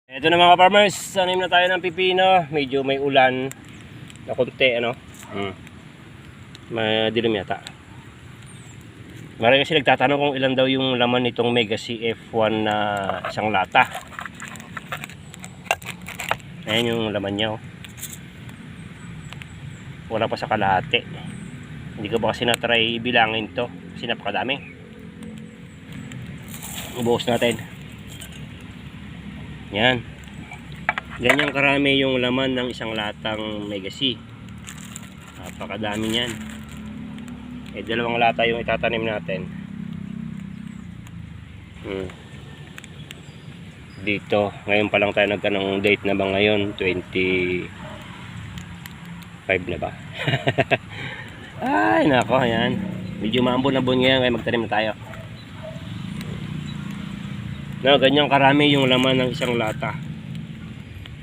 Ito na mga farmers, tanim na tayo ng pipino. Medyo may ulan na konti, ano. Madilim yata. Marami kasi nagtatanong kung ilan daw yung laman nitong Mega CF1 na isang lata. Ayan yung laman niya, oh. Wala pa sa kalahati. Hindi ko ba kasi na-try bilangin to kasi napakadami. Ubuhos natin. Yan. Ganyang karami yung laman ng isang latang Mega C. Napakadami niyan. Dalawang lata yung itatanim natin. Dito, ngayon pa lang tayo nagkanong date na ba ngayon? 25 na ba? Ay, nako, ayan. Medyo maambon-ambon ngayon, kaya magtanim na tayo. No, ganyang karami yung laman ng isang lata.